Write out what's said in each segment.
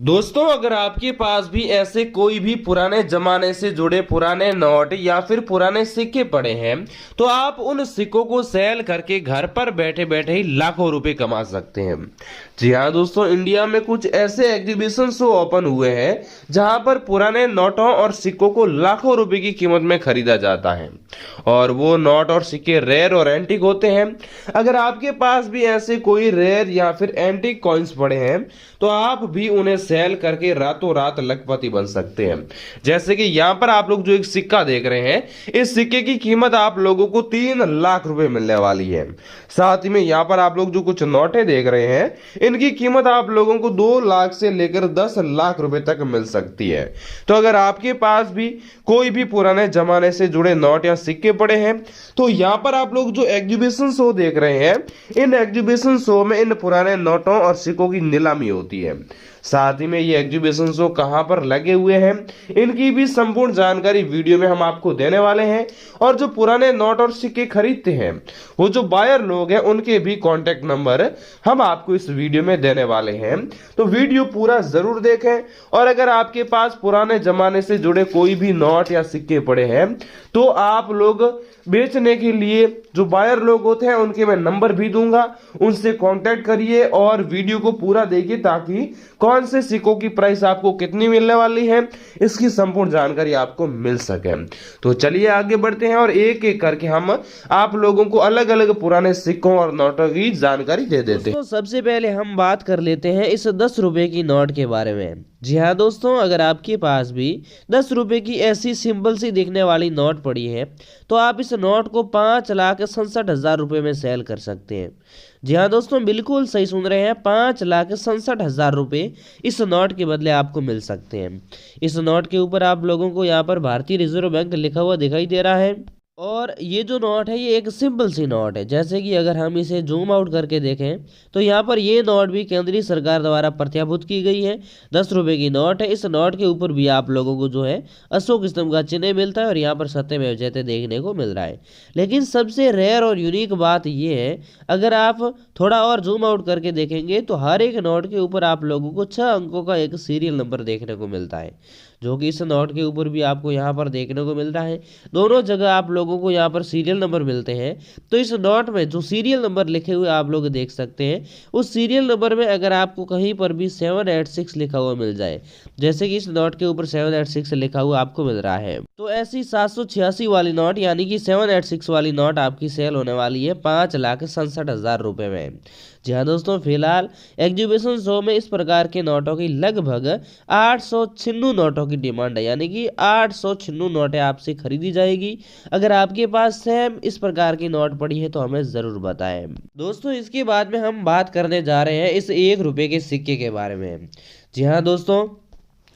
दोस्तों, अगर आपके पास भी ऐसे कोई भी पुराने जमाने से जुड़े पुराने नोट या फिर पुराने सिक्के पड़े हैं तो आप उन सिक्कों को सेल करके घर पर बैठे बैठे ही लाखों रुपए कमा सकते हैं। जी हाँ दोस्तों, इंडिया में कुछ ऐसे एग्जीबिशन शो ओपन हुए हैं जहां पर पुराने नोटों और सिक्कों को लाखों रुपए की कीमत में खरीदा जाता है और वो नोट और सिक्के रेयर और एंटीक होते हैं। अगर आपके पास भी ऐसे कोई रेयर या फिर एंटीक कॉइन्स पड़े हैं तो आप भी उन्हें सेल करके रातों रात लखपति बन सकते हैं। जैसे कि यहाँ पर आप लोग जो एक सिक्का देख रहे हैं, इस सिक्के की कीमत आप लोगों को 3 लाख रुपए मिलने वाली है। साथ ही में यहाँ पर आप लोग जो कुछ नोटें देख रहे हैं, इनकी कीमत आप लोगों को 2 लाख से लेकर 10 लाख रुपए तक मिल सकती है। तो अगर आपके पास भी कोई भी पुराने जमाने से जुड़े नोट या सिक्के पड़े हैं तो यहाँ पर आप लोग जो एग्जीबिशन शो देख रहे हैं, इन एग्जीबिशन शो में इन पुराने नोटों और सिक्कों की नीलामी होती है। साथ ही में ये एग्जीबिशन शो कहां पर लगे हुए हैं, इनकी भी संपूर्ण जानकारी वीडियो में हम आपको देने वाले हैं। और जो पुराने नोट और सिक्के खरीदते हैं, वो जो बायर लोग हैं, उनके भी कॉन्टेक्ट नंबर हम आपको इस वीडियो में देने वाले हैं। तो वीडियो पूरा जरूर देखें। और अगर आपके पास पुराने जमाने से जुड़े कोई भी नोट या सिक्के पड़े हैं तो आप लोग बेचने के लिए जो बायर लोग होते हैं उनके मैं नंबर भी दूंगा, उनसे कांटेक्ट करिए और वीडियो को पूरा देखिए ताकि कौन से सिक्कों की प्राइस आपको कितनी मिलने वाली है, इसकी संपूर्ण जानकारी आपको मिल सके। तो चलिए आगे बढ़ते हैं और एक एक करके हम आप लोगों को अलग अलग पुराने सिक्कों और नोटों की जानकारी दे देते हैं। तो सबसे पहले हम बात कर लेते हैं इस 10 रुपए की नोट के बारे में। जी हाँ दोस्तों, अगर आपके पास भी 10 रुपए की ऐसी सिंपल सी दिखने वाली नोट पड़ी है तो आप इस नोट को 5,67,000 रुपये में सेल कर सकते हैं। जी हाँ दोस्तों, बिल्कुल सही सुन रहे हैं, 5,67,000 रुपये इस नोट के बदले आपको मिल सकते हैं। इस नोट के ऊपर आप लोगों को यहाँ पर भारतीय रिजर्व बैंक लिखा हुआ दिखाई दे रहा है। और ये जो नोट है ये एक सिंपल सी नोट है। जैसे कि अगर हम इसे जूम आउट करके देखें तो यहाँ पर ये नोट भी केंद्रीय सरकार द्वारा प्रत्याभूत की गई है। 10 रुपए की नोट है। इस नोट के ऊपर भी आप लोगों को जो है अशोक स्तंभ का चिन्ह मिलता है और यहाँ पर सत्यमेव जयते देखने को मिल रहा है। लेकिन सबसे रेयर और यूनिक बात ये है, अगर आप थोड़ा और जूम आउट करके देखेंगे तो हर एक नोट के ऊपर आप लोगों को 6 अंकों का एक सीरियल नंबर देखने को मिलता है, जो कि इस नोट के ऊपर भी आपको यहाँ पर देखने को मिल रहा है। दोनों जगह आप लोगों को यहाँ पर सीरियल नंबर मिलते हैं। तो इस नोट में जो सीरियल नंबर लिखे हुए आप लोग देख सकते हैं, उस सीरियल नंबर में अगर आपको कहीं पर भी 786 लिखा हुआ मिल जाए, जैसे कि इस नोट के ऊपर 786 लिखा हुआ आपको मिल रहा है, तो ऐसी 786 वाली नोट यानी कि 786 वाली नोट आपकी सेल होने वाली है 5,67,000 रुपये में। जी हाँ दोस्तों, फिलहाल एग्जीबिशन शो में इस प्रकार के नोटों की लगभग 896 नोटों की डिमांड है, यानी कि 896 नोटें आपसे खरीदी जाएगी। अगर आपके पास सेम इस प्रकार की नोट पड़ी है तो हमें जरूर बताएं। दोस्तों, इसके बाद में हम बात करने जा रहे हैं इस 1 रुपए के सिक्के के बारे में। जी हाँ दोस्तों,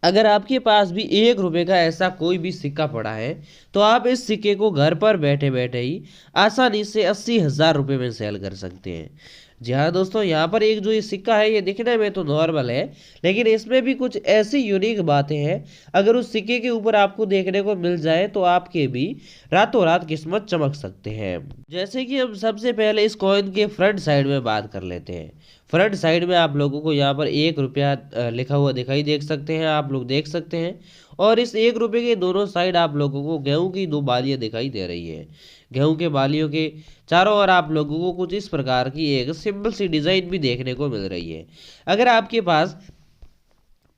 अगर आपके पास भी 1 रुपए का ऐसा कोई भी सिक्का पड़ा है तो आप इस सिक्के को घर पर बैठे बैठे ही आसानी से 80,000 रुपये में सेल कर सकते हैं। जी हाँ दोस्तों, यहाँ पर एक जो ये सिक्का है ये दिखने में तो नॉर्मल है, लेकिन इसमें भी कुछ ऐसी यूनिक बातें हैं। अगर उस सिक्के के ऊपर आपको देखने को मिल जाए तो आपके भी रातों रात किस्मत चमक सकते हैं। जैसे कि हम सबसे पहले इस कॉइन के फ्रंट साइड में बात कर लेते हैं। फ्रंट साइड में आप लोगों को यहाँ पर 1 रुपया लिखा हुआ दिखाई देख सकते हैं, आप लोग देख सकते हैं। और इस 1 रुपये के दोनों साइड आप लोगों को गेहूं की 2 बालियां दिखाई दे रही है। गेहूं के बालियों के चारों ओर आप लोगों को कुछ इस प्रकार की एक सिंपल सी डिजाइन भी देखने को मिल रही है। अगर आपके पास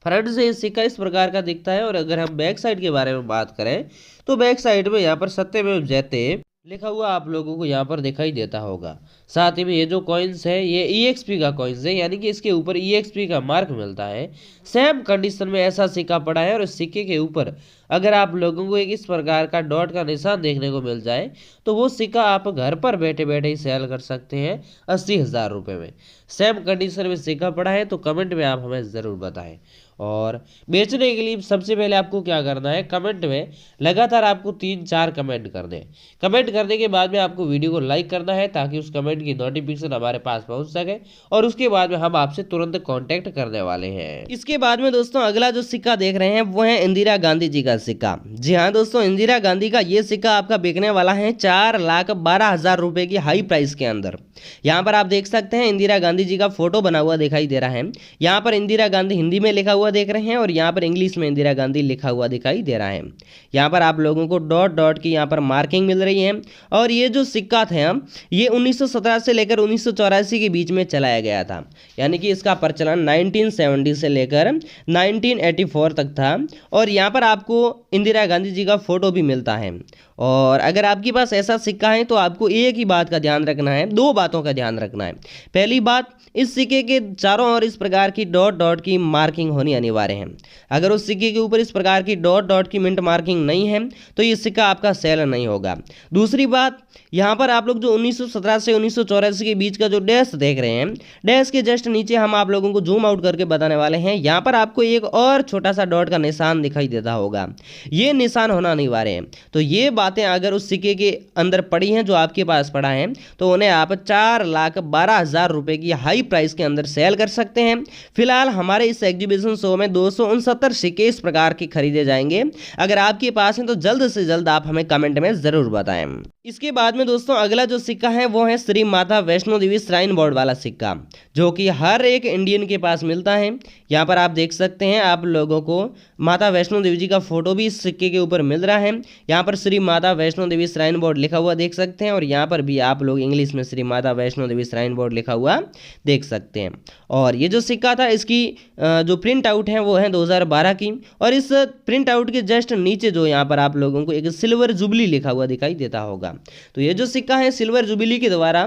फ्रंट से ये सिक्का इस प्रकार का दिखता है और अगर हम बैक साइड के बारे में बात करें तो बैक साइड में यहाँ पर सत्यमेव जयते लिखा हुआ आप लोगों को यहाँ पर दिखाई देता होगा। साथ ही में ये जो कॉइन्स है ये EXP का कॉइन्स है, यानी कि इसके ऊपर EXP का मार्क मिलता है। सेम कंडीशन में ऐसा सिक्का पड़ा है और इस सिक्के के ऊपर अगर आप लोगों को एक इस प्रकार का डॉट का निशान देखने को मिल जाए तो वो सिक्का आप घर पर बैठे बैठे ही सेल कर सकते हैं 80,000 रुपये में। सेम कंडीशन में सिक्का पड़ा है तो कमेंट में आप हमें ज़रूर बताएं। और बेचने के लिए सबसे पहले आपको क्या करना है, कमेंट में लगातार आपको 3-4 कमेंट कर दें। कमेंट करने के बाद में आपको वीडियो को लाइक करना है ताकि उस कमेंट की नोटिफिकेशन हमारे पास पहुंच सके और उसके बाद में हम आपसे तुरंत कांटेक्ट करने वाले हैं। इसके बाद में दोस्तों अगला जो सिक्का देख रहे हैं वो है इंदिरा गांधी जी का सिक्का। जी हाँ दोस्तों, इंदिरा गांधी का ये सिक्का आपका बिकने वाला है 4,12,000 रुपए की हाई प्राइस के अंदर। यहाँ पर आप देख सकते हैं इंदिरा गांधी जी का फोटो बना हुआ दिखाई दे रहा है। यहाँ पर इंदिरा गांधी हिंदी में लिखा हुआ देख रहे हैं और यहाँ पर इंग्लिश में इंदिरा गांधी लिखा हुआ दिखाई दे रहा है। यहाँ पर आप लोगों को डॉट डॉट की यहाँ पर मार्किंग मिल रही है। और ये जो सिक्का था ये 1917 से लेकर 1984 के बीच में चलाया गया था, यानी कि इसका प्रचलन 1970 से लेकर 1984 तक था। और यहाँ पर आपको इंदिरा गांधी जी का फोटो भी मिलता है। और अगर आपके पास ऐसा सिक्का है तो आपको एक ही बात का ध्यान रखना है, दो बातों का ध्यान रखना है। पहली बात, इस सिक्के के चारों ओर इस प्रकार की डॉट डॉट की मार्किंग होनी अनिवार्य है। अगर उस सिक्के के ऊपर इस प्रकार की डॉट डॉट की मिंट मार्किंग नहीं है तो ये सिक्का आपका सेल नहीं होगा। दूसरी बात, यहाँ पर आप लोग जो 1917 से 1984 के बीच का जो डैश देख रहे हैं, डैश के जस्ट नीचे हम आप लोगों को जूम आउट करके बताने वाले हैं। यहाँ पर आपको एक और छोटा सा डॉट का निशान दिखाई देता होगा, ये निशान होना अनिवार्य है। तो ये बातें अगर उस सिक्के के अंदर पड़ी हैं, जो आपके पास पड़ा है, तो उन्हें आप 4,12,000 रुपए की हाई प्राइस के अंदर सेल कर सकते हैं। फिलहाल हमारे इस एग्जीबिशन शो में 269 सिक्के इस प्रकार के खरीदे जाएंगे। अगर आपके पास हैं तो जल्द से जल्द आप हमें कमेंट में जरूर बताएं। इसके बाद में दोस्तों अगला जो सिक्का है वो है श्री माता वैष्णो देवी श्राइन बोर्ड वाला सिक्का, जो कि हर एक इंडियन के पास मिलता है। यहाँ पर आप देख सकते हैं आप लोगों को माता वैष्णो देवी जी का फोटो भी इस सिक्के के ऊपर मिल रहा है। यहाँ पर श्री माता वैष्णो देवी श्राइन बोर्ड लिखा हुआ देख सकते हैं और यहाँ पर भी आप लोग इंग्लिश में श्री माता वैष्णो देवी श्राइन बोर्ड लिखा हुआ देख सकते हैं। और ये जो सिक्का था इसकी जो प्रिंट आउट है वो है 2012 की। और इस प्रिंट आउट के जस्ट नीचे जो यहाँ पर आप लोगों को एक सिल्वर जुबली लिखा हुआ दिखाई देता होगा। तो ये जो सिक्का है सिल्वर जुबली के द्वारा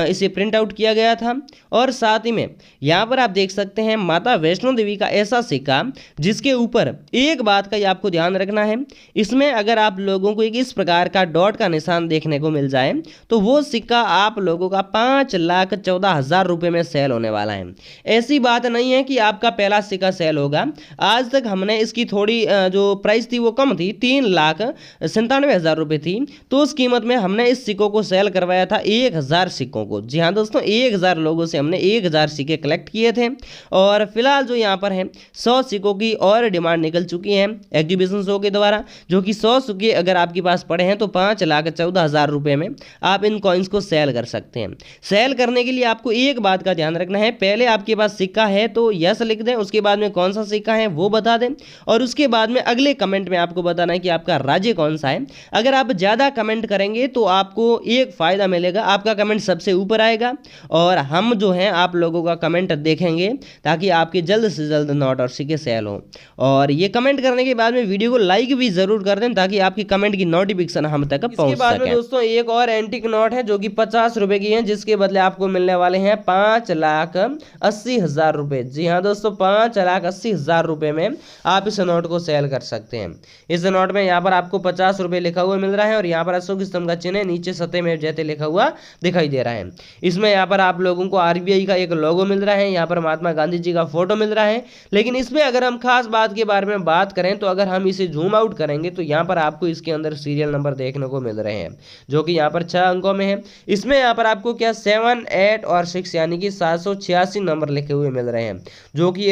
इसे प्रिंट आउट किया गया था। और साथ ही में यहाँ पर आप देख सकते हैं माता वैष्णो देवी का ऐसा सिक्का जिसके ऊपर एक बात का आपको ध्यान रखना है, इसमें अगर आप लोगों को एक इस प्रकार का डॉट का निशान देखने को मिल जाए तो वो सिक्का आप लोगों का 5,14,000 रुपए में सेल होने वाला है। ऐसी बात नहीं है कि आपका पहला सिक्का सेल होगा। आज तक हमने इसकी थोड़ी जो प्राइस थी वो कम थी, 3,97,000 रुपए थी। तो उस कीमत में हमने इस सिक्कों को सेल करवाया था 1,000 सिक्कों को। जी हाँ दोस्तों, 1,000 लोगों से हमने 1,000 सिक्के कलेक्ट किए थे। और फिलहाल जो यहाँ पर है 100 सिक्कों की और डिमांड निकल चुकी है एग्जीबिशन शो के द्वारा, जो कि 100 सिक्के अगर आपके पास पड़े हैं तो 5,14,000 रुपए में आप इन कॉइन्स को सेल कर सकते हैं। सेल करने के लिए आपको एक बात का ध्यान रखना है, पहले आपके पास सिक्का है तो यस लिख दें, उसके बाद में कौन सा सिक्का है वो बता दें और उसके बाद में अगले कमेंट में आपको बताना है कि आपका राज्य कौन सा है। अगर आप ज़्यादा कमेंट करेंगे तो आपको एक फ़ायदा मिलेगा, आपका कमेंट सबसे ऊपर आएगा और हम जो हैं आप लोगों का कमेंट देखेंगे ताकि आपके जल्द से जल्द नोट और सिक्के सेल हो। और ये कमेंट करने के बाद में वीडियो को लाइक भी जरूर कर दें ताकि आपकी कमेंट की नोटिफिकेशन हम तक पहुंच सके। इसके बाद में दोस्तों एक और एंटीक नोट है जो कि 50 रुपए की है, जिसके बदले आपको मिलने वाले हैं 5,80,000 रुपए। जी हाँ दोस्तों, 5,80,000 रुपए में आप इस नोट को सेल कर सकते हैं। इस नोट में यहाँ पर आपको 50 रुपए लिखा हुआ मिल रहा है और यहाँ पर अशोक स्तंभ का चिन्ह नीचे सतह में जैसे लिखा हुआ दिखाई दे रहा है। इसमें यहाँ पर आप लोगों को आरबीआई का एक लोगो मिल रहा है, यहाँ पर महात्मा गांधी जी का फोटो मिल रहा है। लेकिन इसमें अगर हम खास बात के बारे में बात करें तो अगर हम इसे जूम आउट करेंगे तो यहाँ पर आपको इसके अंदर सीरियल नंबर देखने को मिल रहे हैं जो कि यहाँ पर 6 अंकों में है। इसमें यहाँ पर आपको क्या 7, 8 और 6 यानी कि 786 नंबर लिखे हुए मिल रहे हैं, जो कि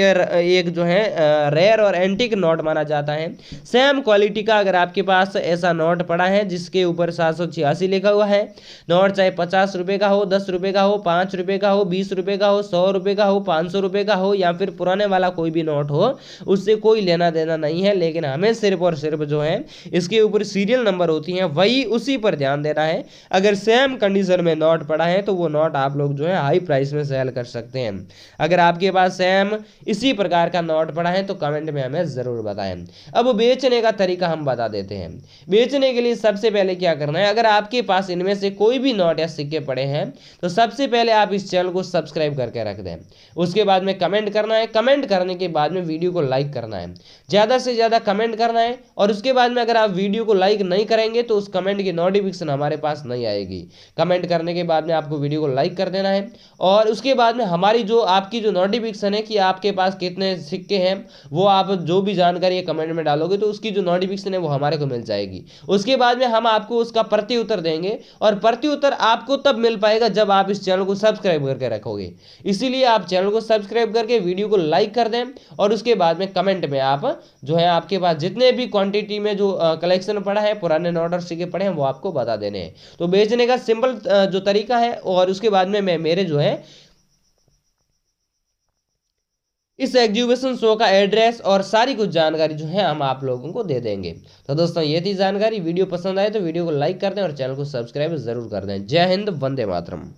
एक जो है रेयर और एंटीक नोट माना जाता है। सेम क्वालिटी का अगर आपके पास ऐसा नोट पड़ा है जिसके ऊपर 786 लिखा हुआ है, नोट चाहे 50 रुपए का हो, 10 रुपए का हो, 5 रुपए का हो, 20 रुपए का हो, 100 रुपए का हो, 500 रुपए का हो या फिर पुराने वाला कोई भी नोट हो, उससे कोई लेना देना नहीं है। लेकिन हमें सिर्फ और सिर्फ जो है इसके ऊपर सीरियल नंबर होती है वही उसी पर ध्यान देना है। अगर सेम कंडीशन में नोट पड़ा है तो वो नोट आप लोग जो है हाई प्राइस में सेल कर सकते हैं। अगर आपके पास सेम इसी प्रकार का नोट पड़ा है तो कमेंट में हमें जरूर बताएं। अब बेचने का तरीका हम बता देते हैं। बेचने के लिए सबसे पहले क्या करना है, अगर आपके पास इनमें से कोई भी नोट या सिक्के पड़े हैं तो सबसे पहले आप इस चैनल को सब्सक्राइब करके रख दें। उसके बाद में कमेंट करना है, कमेंट करने के बाद में वीडियो को लाइक करना है, ज़्यादा से ज़्यादा कमेंट करना है। और उसके बाद में अगर आप वीडियो को लाइक नहीं करेंगे तो उस कमेंट की नोटिफिकेशन हमारे पास नहीं आएगी। कमेंट करने के बाद में आपको वीडियो को लाइक कर देना है और उसके बाद में हमारी जो आपकी जो नोटिफिकेशन है कि आपके पास कितने सिक्के हैं वो आप जो भी जानकारी कमेंट में डालोगे तो उसकी जो नोटिफिकेशन है वो हमारे को मिल जाएगी। उसके बाद में हम आपको उसका प्रति उत्तर देंगे और प्रति उत्तर आपको तब मिल पाएगा जब आप इस चैनल को सब्सक्राइब करके रखोगे। इसीलिए आप चैनल को सब्सक्राइब करके वीडियो को लाइक कर दें और उसके बाद में कमेंट में आप जो है आपके पास जितने भी क्वांटिटी में जो कलेक्शन पड़ा है, पुराने नोट और सिक्के पड़े हैं, वो आपको बता देने हैं। तो बेचने का सिंपल जो तरीका का है और उसके बाद में मैं मेरे जो है इस एग्जीबिशन शो का एड्रेस और सारी कुछ जानकारी जो है हम आप लोगों को दे देंगे। तो दोस्तों ये थी जानकारी। वीडियो पसंद आए तो वीडियो को लाइक कर दें और चैनल को सब्सक्राइब जरूर कर दें। जय हिंद, वंदे मातरम।